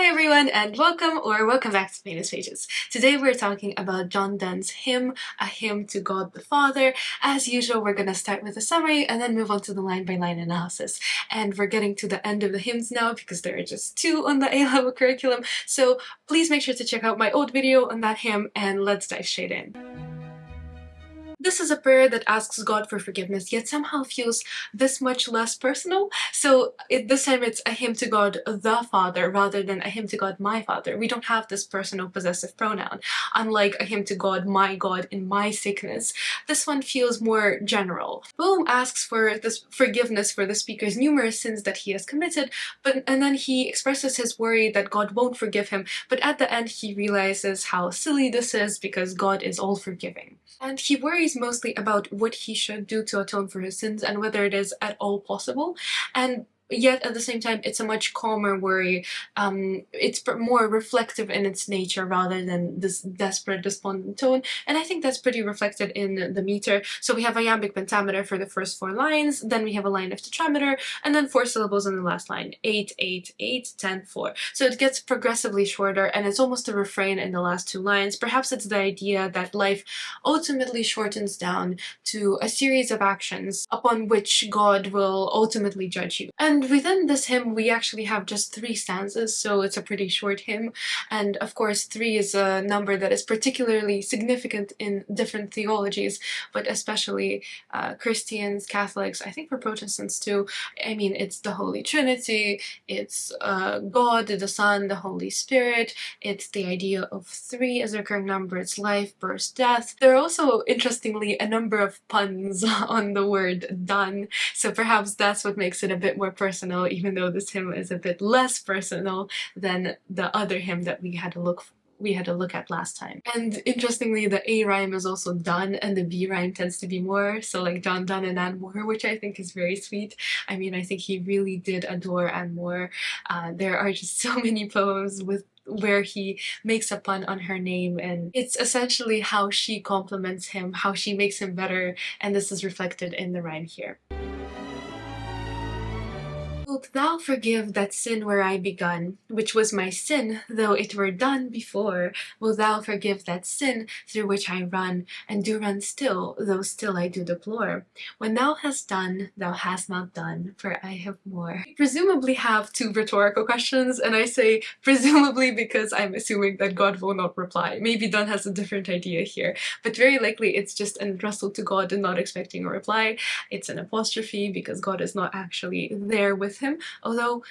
everyone, and welcome back to Venus Pages. Today we're talking about John Donne's hymn, A Hymn to God the Father. As usual, we're gonna start with a summary and then move on to the line-by-line analysis. And we're getting to the end of the hymns now because there are just 2 on the A-level curriculum, so please make sure to check out my old video on that hymn and let's dive straight in. This is a prayer that asks God for forgiveness, yet somehow feels this much less personal. So this time it's a hymn to God the Father rather than a hymn to God my Father. We don't have this personal possessive pronoun, unlike a hymn to God in my sickness. This one feels more general. The poem asks for this forgiveness for the speaker's numerous sins that he has committed, and then he expresses his worry that God won't forgive him, but at the end he realizes how silly this is because God is all-forgiving. And he worries mostly about what he should do to atone for his sins and whether it is at all possible. And yet at the same time it's a much calmer worry. It's more reflective in its nature rather than this desperate despondent tone, and I think that's pretty reflected in the meter. So we have iambic pentameter for the first 4 lines, then we have a line of tetrameter, and then 4 syllables in the last line: 8, 8, 8, 10, 4. So it gets progressively shorter and it's almost a refrain in the last 2 lines. Perhaps it's the idea that life ultimately shortens down to a series of actions upon which God will ultimately judge you. And within this hymn we actually have just 3 stanzas, so it's a pretty short hymn, and of course 3 is a number that is particularly significant in different theologies, but especially Christians, Catholics, I think for Protestants too. I mean, it's the Holy Trinity, it's God, the Son, the Holy Spirit, it's the idea of 3 as a recurring number, it's life, birth, death. There are also, interestingly, a number of puns on the word done, so perhaps that's what makes it a bit more personal, even though this hymn is a bit less personal than the other hymn that we had to look at last time. And interestingly, the A rhyme is also done and the B rhyme tends to be more, so like John Donne and Anne Moore, which I think is very sweet. I mean, I think he really did adore Anne Moore. There are just so many poems where he makes a pun on her name, and it's essentially how she compliments him, how she makes him better, and this is reflected in the rhyme here. Wilt thou forgive that sin where I begun, which was my sin, though it were done before? Wilt thou forgive that sin through which I run, and do run still, though still I do deplore? When thou hast done, thou hast not done, for I have more. We presumably have 2 rhetorical questions, and I say presumably because I'm assuming that God will not reply. Maybe Donne has a different idea here, but very likely it's just an addressal to God and not expecting a reply. It's an apostrophe because God is not actually there with him, although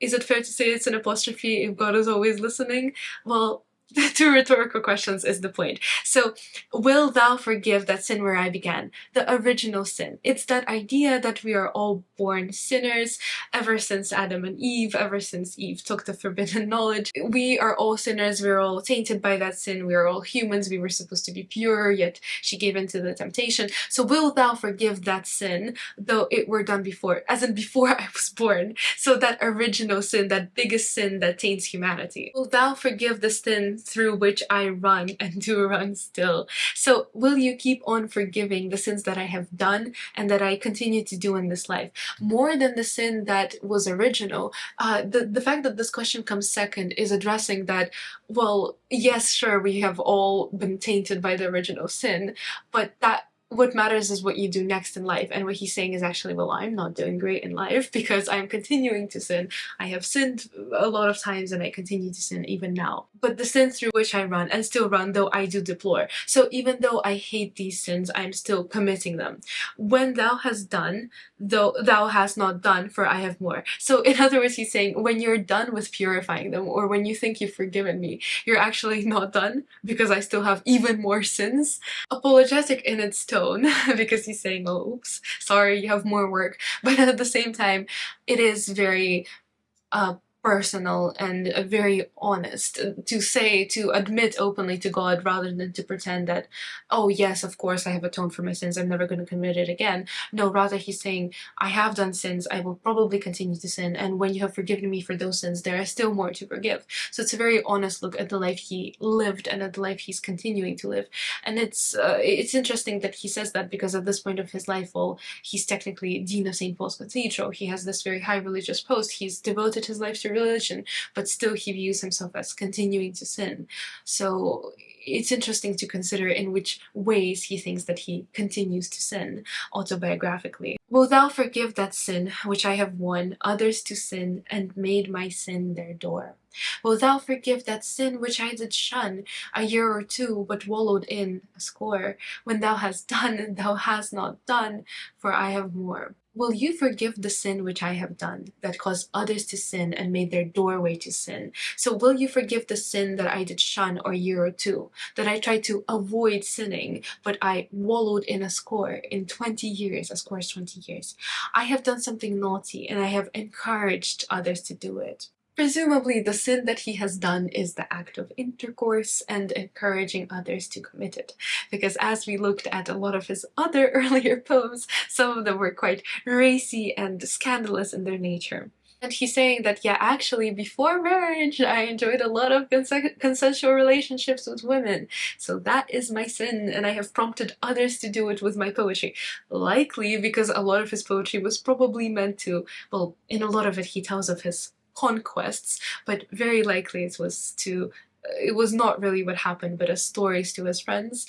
is it fair to say it's an apostrophe if God is always listening? Well, the 2 rhetorical questions is the point. So, will thou forgive that sin where I began? The original sin. It's that idea that we are all born sinners ever since Adam and Eve, ever since Eve took the forbidden knowledge. We are all sinners, we're all tainted by that sin, we are all humans, we were supposed to be pure, yet she gave in to the temptation. So will thou forgive that sin, though it were done before, as in before I was born. So that original sin, that biggest sin that taints humanity. Will thou forgive the sin through which I run and do run still? So will you keep on forgiving the sins that I have done and that I continue to do in this life? More than the sin that was original, the fact that this question comes second is addressing that, well, yes, sure, we have all been tainted by the original sin, but that what matters is what you do next in life. And what he's saying is actually, well, I'm not doing great in life because I'm continuing to sin. I have sinned a lot of times and I continue to sin even now. But the sin through which I run and still run, though I do deplore. So even though I hate these sins, I'm still committing them. When thou hast done, though thou hast not done, for I have more. So in other words, he's saying when you're done with purifying them, or when you think you've forgiven me, you're actually not done because I still have even more sins. Apologetic in its tone, because he's saying, oh, oops, sorry, you have more work. But at the same time, it is very personal and very honest to admit openly to God rather than to pretend that, oh yes, of course I have atoned for my sins, I'm never going to commit it again. No, rather he's saying, I have done sins, I will probably continue to sin, and when you have forgiven me for those sins, there are still more to forgive. So it's a very honest look at the life he lived and at the life he's continuing to live. And it's interesting that he says that because at this point of his life, well, he's technically Dean of St. Paul's Cathedral, he has this very high religious post, he's devoted his life to to religion, but still he views himself as continuing to sin. So it's interesting to consider in which ways he thinks that he continues to sin autobiographically. Wilt thou forgive that sin which I have won others to sin, and made my sin their door? Wilt thou forgive that sin which I did shun a year or two, but wallowed in a score? When thou hast done, thou hast not done, for I have more. Will you forgive the sin which I have done, that caused others to sin and made their doorway to sin? So will you forgive the sin that I did shun a year or two, that I tried to avoid sinning, but I wallowed in a score in 20 years, a score is 20 years. I have done something naughty, and I have encouraged others to do it. Presumably, the sin that he has done is the act of intercourse and encouraging others to commit it. Because as we looked at a lot of his other earlier poems, some of them were quite racy and scandalous in their nature. And he's saying that, yeah, actually, before marriage, I enjoyed a lot of consensual relationships with women. So that is my sin, and I have prompted others to do it with my poetry. Likely because a lot of his poetry was probably meant to, well, in a lot of it he tells of his conquests, but very likely it was not really what happened, but as stories to his friends.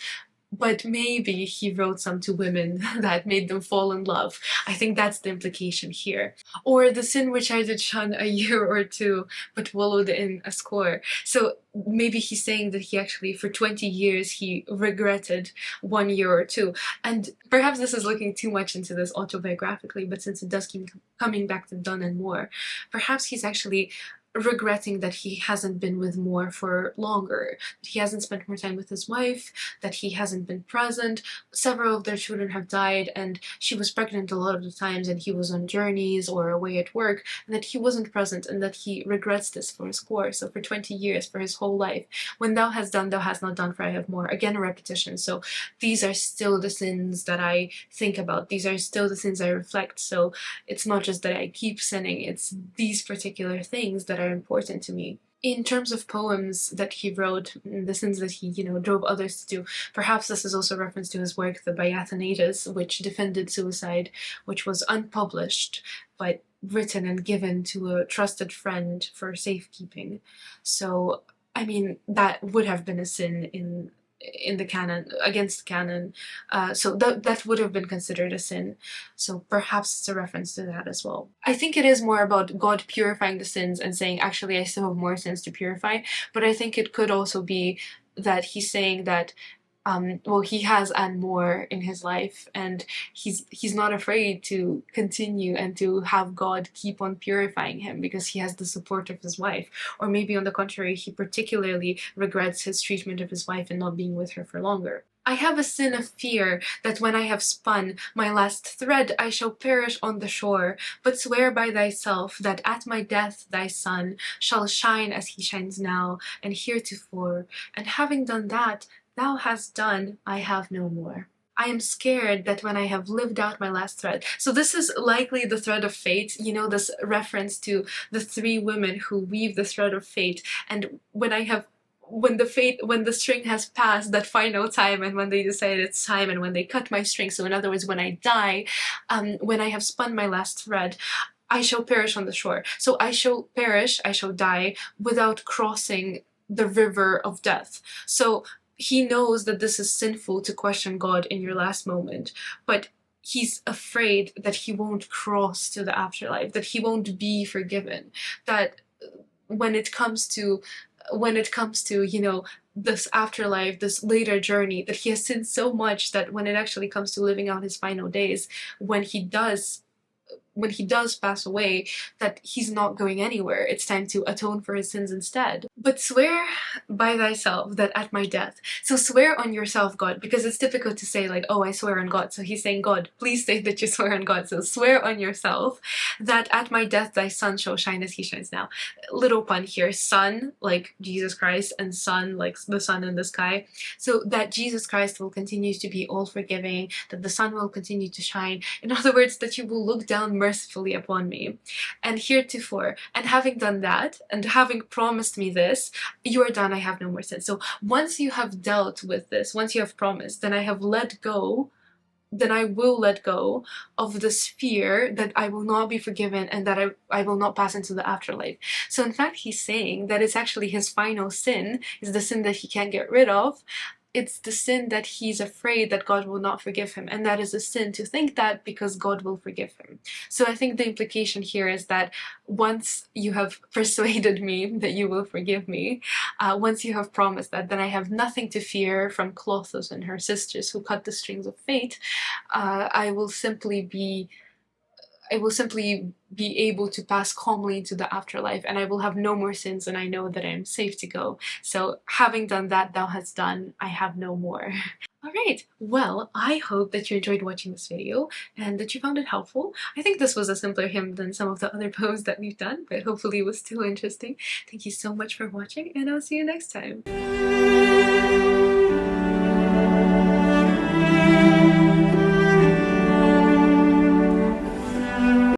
But maybe he wrote some to women that made them fall in love. I think that's the implication here. Or the sin which I did shun a year or two, but wallowed in a score. So maybe he's saying that he actually, for 20 years, he regretted 1 year or two. And perhaps this is looking too much into this autobiographically, but since it does keep coming back to Donne and Moore, perhaps he's actually regretting that he hasn't been with Moore for longer, that he hasn't spent more time with his wife, that he hasn't been present. Several of their children have died, and she was pregnant a lot of the times, and he was on journeys or away at work, and that he wasn't present, and that he regrets this for a score. So for 20 years, for his whole life, when thou hast done, thou hast not done, for I have more. Again, a repetition. So these are still the sins that I think about. These are still the sins I reflect. So it's not just that I keep sinning, it's these particular things that are important to me. In terms of poems that he wrote, the sins that he, drove others to do, perhaps this is also a reference to his work, the Biathanatus, which defended suicide, which was unpublished, but written and given to a trusted friend for safekeeping. So, I mean, that would have been a sin in the canon, against the canon, so that would have been considered a sin. So perhaps it's a reference to that as well. I think it is more about God purifying the sins and saying, actually, I still have more sins to purify, but I think it could also be that he's saying that he has and more in his life, and he's not afraid to continue and to have God keep on purifying him because he has the support of his wife. Or maybe on the contrary, he particularly regrets his treatment of his wife and not being with her for longer. I have a sin of fear that when I have spun my last thread I shall perish on the shore, but swear by thyself that at my death thy sun shall shine as he shines now and heretofore, and having done that thou hast done, I have no more. I am scared that when I have lived out my last thread. So this is likely the thread of fate, this reference to the three women who weave the thread of fate. And when the string has passed that final time, and when they decide it's time, and when they cut my string, so in other words, when I die, when I have spun my last thread, I shall perish on the shore. So I shall perish, I shall die, without crossing the river of death. So he knows that this is sinful to question God in your last moment, but he's afraid that he won't cross to the afterlife, that he won't be forgiven, that when it comes to, this afterlife, this later journey, that he has sinned so much that when it actually comes to living out his final days, when he does pass away, that he's not going anywhere. It's time to atone for his sins instead. But swear by thyself that at my death. So swear on yourself, God, because it's typical to say like, oh, I swear on God. So he's saying, God, please say that you swear on God. So swear on yourself that at my death thy sun shall shine as he shines now. Little pun here, sun like Jesus Christ and sun like the sun in the sky. So that Jesus Christ will continue to be all forgiving, that the sun will continue to shine. In other words, that you will look down mercifully upon me. And heretofore, and having done that, and having promised me this, you are done, I have no more sin. So once you have dealt with this, once you have promised, then I have let go then I will let go of this fear that I will not be forgiven and that I will not pass into the afterlife. So in fact, he's saying that it's actually his final sin, is the sin that he can't get rid of. It's the sin that he's afraid that God will not forgive him, and that is a sin to think that, because God will forgive him. So I think the implication here is that once you have persuaded me that you will forgive me, once you have promised that, then I have nothing to fear from Clothos and her sisters who cut the strings of fate. I will simply be able to pass calmly into the afterlife, and I will have no more sins, and I know that I am safe to go. So having done that, thou hast done, I have no more. Alright, well, I hope that you enjoyed watching this video and that you found it helpful. I think this was a simpler hymn than some of the other poems that we've done, but hopefully it was still interesting. Thank you so much for watching, and I'll see you next time.